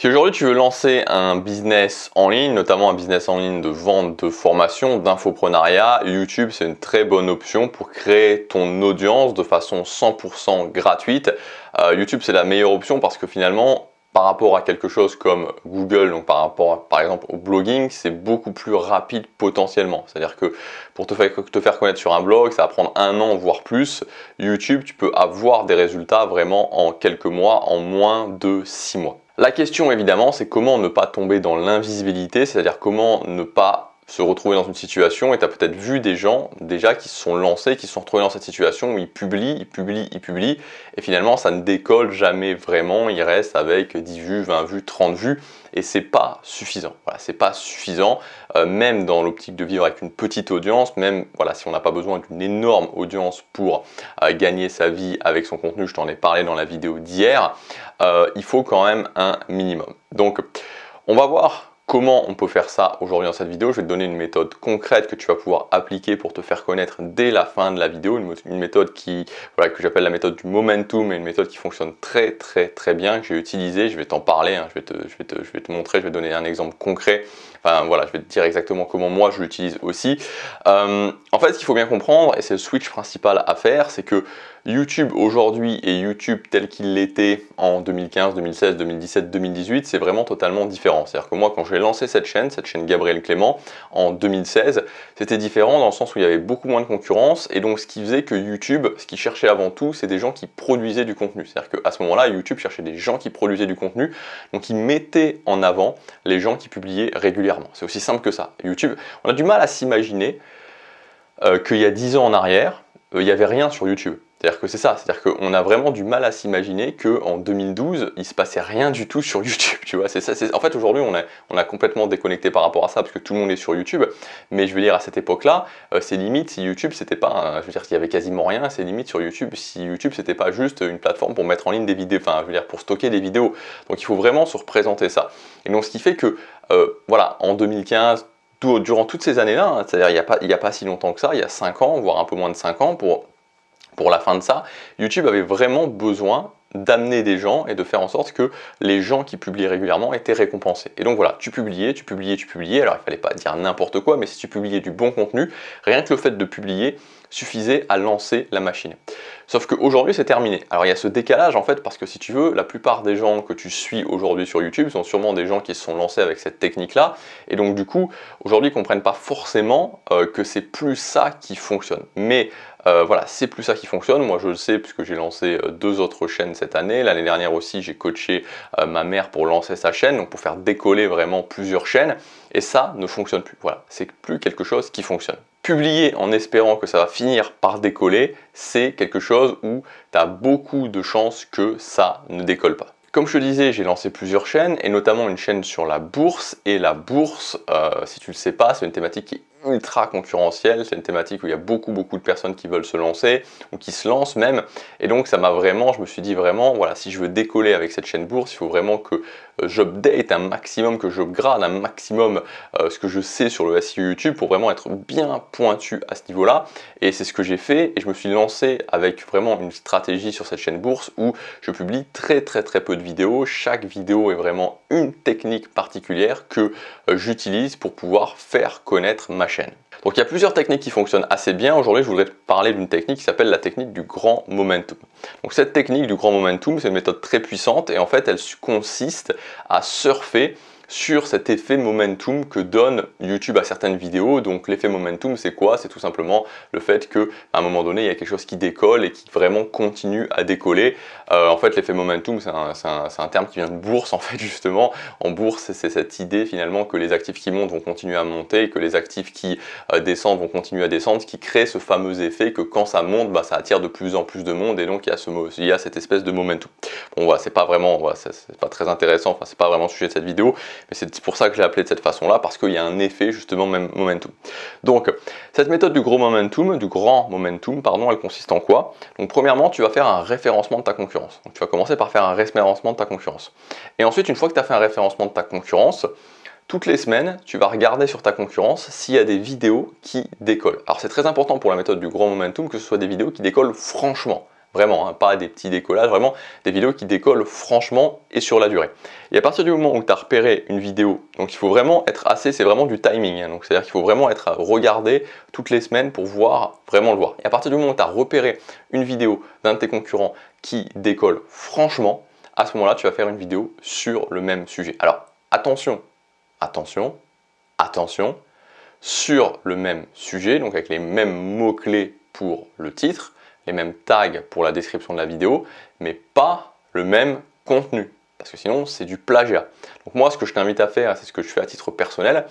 Si aujourd'hui tu veux lancer un business en ligne, notamment un business en ligne de vente, de formation, d'infoprenariat, YouTube c'est une très bonne option pour créer ton audience de façon 100% gratuite. YouTube c'est la meilleure option parce que finalement, par rapport à quelque chose comme Google, donc par rapport par exemple au blogging, c'est beaucoup plus rapide potentiellement. C'est-à-dire que pour te faire connaître sur un blog, ça va prendre 1 an voire plus. YouTube, tu peux avoir des résultats vraiment en quelques mois, en moins de 6 mois. La question évidemment, c'est comment ne pas tomber dans l'invisibilité, c'est-à-dire comment ne pas se retrouver dans une situation, et tu as peut-être vu des gens déjà qui se sont lancés, qui se sont retrouvés dans cette situation où ils publient, et finalement ça ne décolle jamais vraiment, ils restent avec 10 vues, 20 vues, 30 vues, et c'est pas suffisant. Voilà, c'est pas suffisant, même dans l'optique de vivre avec une petite audience, même voilà, si on n'a pas besoin d'une énorme audience pour gagner sa vie avec son contenu, je t'en ai parlé dans la vidéo d'hier, il faut quand même un minimum. Donc on va voir comment on peut faire ça aujourd'hui dans cette vidéo. Je vais te donner une méthode concrète que tu vas pouvoir appliquer pour te faire connaître dès la fin de la vidéo. Une méthode que j'appelle la méthode du momentum, et une méthode qui fonctionne très bien, que j'ai utilisée. Je vais t'en parler, hein. Je vais te montrer, je vais te donner un exemple concret. Enfin voilà, je vais te dire exactement comment moi je l'utilise aussi. En fait, ce qu'il faut bien comprendre, et c'est le switch principal à faire, c'est que YouTube aujourd'hui et YouTube tel qu'il l'était en 2015, 2016, 2017, 2018, c'est vraiment totalement différent. C'est-à-dire que moi, quand j'ai lancé cette chaîne Gabriel Clément, en 2016, c'était différent dans le sens où il y avait beaucoup moins de concurrence, et donc ce qui faisait que YouTube, ce qu'il cherchait avant tout, c'est des gens qui produisaient du contenu. C'est-à-dire qu'à ce moment-là, YouTube cherchait des gens qui produisaient du contenu, donc il mettait en avant les gens qui publiaient régulièrement. C'est aussi simple que ça. YouTube, on a du mal à s'imaginer qu'il y a 10 ans en arrière, il n'y avait rien sur YouTube. C'est-à-dire que c'est ça, c'est-à-dire qu'on a vraiment du mal à s'imaginer qu'en 2012, il ne se passait rien du tout sur YouTube, tu vois. En fait, aujourd'hui, on a complètement déconnecté par rapport à ça, parce que tout le monde est sur YouTube, mais je veux dire, à cette époque-là, c'est limite si YouTube, c'était pas, je veux dire, s'il y avait quasiment rien, c'est limite sur YouTube, si YouTube, c'était pas juste une plateforme pour mettre en ligne des vidéos, enfin, je veux dire, pour stocker des vidéos. Donc, il faut vraiment se représenter ça. Et donc, ce qui fait que, voilà, en 2015, durant toutes ces années-là, hein, c'est-à-dire il n'y a pas si longtemps que ça, il y a 5 ans, voire un peu moins de 5 ans, pour la fin de ça, YouTube avait vraiment besoin d'amener des gens et de faire en sorte que les gens qui publiaient régulièrement étaient récompensés. Et donc voilà, tu publiais, alors il fallait pas dire n'importe quoi, mais si tu publiais du bon contenu, rien que le fait de publier suffisait à lancer la machine. Sauf qu'aujourd'hui c'est terminé. Alors il y a ce décalage en fait, parce que si tu veux, la plupart des gens que tu suis aujourd'hui sur YouTube sont sûrement des gens qui se sont lancés avec cette technique-là, et donc du coup, aujourd'hui ils ne comprennent pas forcément que c'est plus ça qui fonctionne. Mais voilà, c'est plus ça qui fonctionne. Moi je le sais puisque j'ai lancé 2 autres chaînes cette année. L'année dernière aussi j'ai coaché ma mère pour lancer sa chaîne, donc pour faire décoller vraiment plusieurs chaînes, et ça ne fonctionne plus. Voilà, c'est plus quelque chose qui fonctionne. Publier en espérant que ça va finir par décoller, c'est quelque chose où tu as beaucoup de chances que ça ne décolle pas. Comme je te disais, j'ai lancé plusieurs chaînes, et notamment une chaîne sur la bourse, et la bourse, si tu ne le sais pas, c'est une thématique qui est ultra concurrentielle, c'est une thématique où il y a beaucoup de personnes qui veulent se lancer, ou qui se lancent même, et donc ça m'a vraiment, je me suis dit vraiment, voilà, si je veux décoller avec cette chaîne bourse, il faut vraiment que j'update un maximum, que j'upgrade un maximum ce que je sais sur le SEO YouTube pour vraiment être bien pointu à ce niveau-là, et c'est ce que j'ai fait, et je me suis lancé avec vraiment une stratégie sur cette chaîne bourse où je publie très peu de vidéos. Chaque vidéo est vraiment une technique particulière que j'utilise pour pouvoir faire connaître ma chaîne. Donc il y a plusieurs techniques qui fonctionnent assez bien. Aujourd'hui, je voudrais te parler d'une technique qui s'appelle la technique du grand momentum. Donc cette technique du grand momentum, c'est une méthode très puissante, et en fait, elle consiste à surfer sur cet effet momentum que donne YouTube à certaines vidéos. Donc l'effet momentum, c'est quoi? C'est tout simplement le fait qu'à un moment donné, il y a quelque chose qui décolle et qui vraiment continue à décoller. En fait, l'effet momentum, c'est un terme qui vient de bourse, en fait, justement. En bourse, c'est cette idée finalement que les actifs qui montent vont continuer à monter, et que les actifs qui descendent vont continuer à descendre, ce qui crée ce fameux effet que quand ça monte, bah, ça attire de plus en plus de monde, et donc il y a cette espèce de momentum. Bon, voilà, c'est pas vraiment, voilà, c'est pas très intéressant, enfin, c'est pas vraiment le sujet de cette vidéo, mais c'est pour ça que je l'ai appelé de cette façon-là, parce qu'il y a un effet justement même momentum. Donc, cette méthode du grand momentum, pardon, elle consiste en quoi? Donc, premièrement, tu vas faire un référencement de ta concurrence. Donc, tu vas commencer par faire un référencement de ta concurrence. Et ensuite, une fois que tu as fait un référencement de ta concurrence, toutes les semaines, tu vas regarder sur ta concurrence s'il y a des vidéos qui décollent. Alors, c'est très important pour la méthode du grand momentum que ce soit des vidéos qui décollent franchement. Vraiment, hein, pas des petits décollages, vraiment des vidéos qui décollent franchement et sur la durée. Et à partir du moment où tu as repéré une vidéo, donc il faut vraiment être c'est vraiment du timing, hein, donc c'est-à-dire qu'il faut vraiment être regardé toutes les semaines pour voir, vraiment le voir. Et à partir du moment où tu as repéré une vidéo d'un de tes concurrents qui décolle franchement, à ce moment-là, tu vas faire une vidéo sur le même sujet. Alors, attention, attention, attention, sur le même sujet, donc avec les mêmes mots-clés pour le titre, les mêmes tags pour la description de la vidéo, mais pas le même contenu, parce que sinon c'est du plagiat. Donc moi, ce que je t'invite à faire, c'est ce que je fais à titre personnel,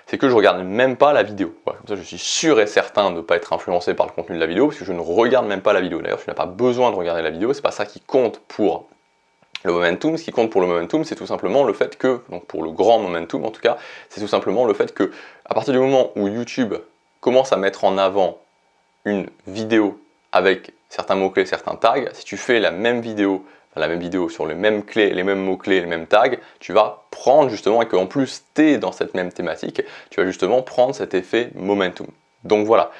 c'est que je regarde même pas la vidéo. Voilà, comme ça, je suis sûr et certain de ne pas être influencé par le contenu de la vidéo, parce que je ne regarde même pas la vidéo. D'ailleurs, tu n'as pas besoin de regarder la vidéo, c'est pas ça qui compte pour le momentum. Ce qui compte pour le momentum, c'est tout simplement le fait que, donc pour le grand momentum en tout cas, c'est tout simplement le fait que, à partir du moment où YouTube commence à mettre en avant une vidéo avec certains mots-clés, certains tags, si tu fais la même vidéo sur les mêmes clés, les mêmes mots-clés, les mêmes tags, tu vas prendre justement, et qu'en plus tu es dans cette même thématique, tu vas justement prendre cet effet momentum. Donc voilà,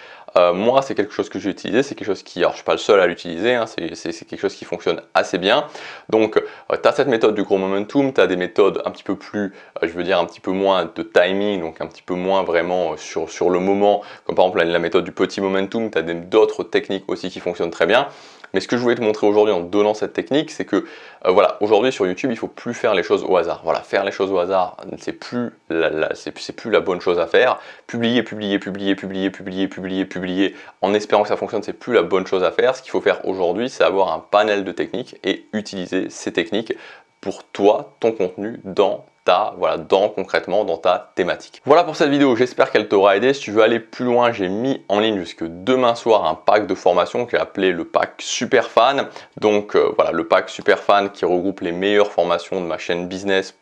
moi c'est quelque chose que j'ai utilisé, c'est quelque chose qui, alors je ne suis pas le seul à l'utiliser, hein, c'est quelque chose qui fonctionne assez bien. Donc tu as cette méthode du gros momentum, tu as des méthodes un petit peu plus, je veux dire un petit peu moins de timing, donc un petit peu moins vraiment sur le moment, comme par exemple la méthode du petit momentum, tu as d'autres techniques aussi qui fonctionnent très bien. Mais ce que je voulais te montrer aujourd'hui en donnant cette technique, c'est que voilà, aujourd'hui sur YouTube, il ne faut plus faire les choses au hasard. Voilà, faire les choses au hasard, c'est plus la bonne chose à faire. Publier en espérant que ça fonctionne, c'est plus la bonne chose à faire. Ce qu'il faut faire aujourd'hui, c'est avoir un panel de techniques et utiliser ces techniques pour toi, ton contenu concrètement dans ta thématique. Voilà pour cette vidéo, j'espère qu'elle t'aura aidé. Si tu veux aller plus loin, j'ai mis en ligne jusque demain soir un pack de formation qui est appelé le pack Super Fan. Donc voilà, le pack Super Fan qui regroupe les meilleures formations de ma chaîne business,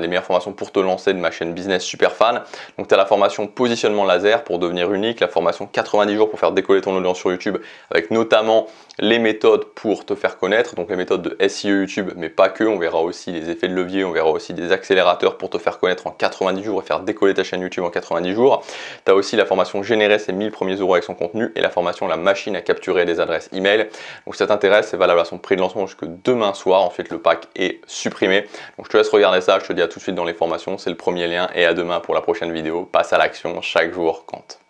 les meilleures formations pour te lancer de ma chaîne business Super Fan. Donc tu as la formation positionnement laser pour devenir unique, la formation 90 jours pour faire décoller ton audience sur YouTube, avec notamment les méthodes pour te faire connaître, donc les méthodes de SEO YouTube, mais pas que, on verra aussi les effets de levier, on verra aussi des accélérateurs pour te faire connaître en 90 jours et faire décoller ta chaîne YouTube en 90 jours. Tu as aussi la formation générer ses 1000 premiers euros avec son contenu et la formation la machine à capturer des adresses email. Donc si ça t'intéresse, c'est valable à son prix de lancement jusque demain soir. Ensuite, le pack est supprimé. Donc je te laisse regarder ça, je te dis à tout de suite dans les formations, c'est le premier lien et à demain pour la prochaine vidéo. Passe à l'action, chaque jour compte.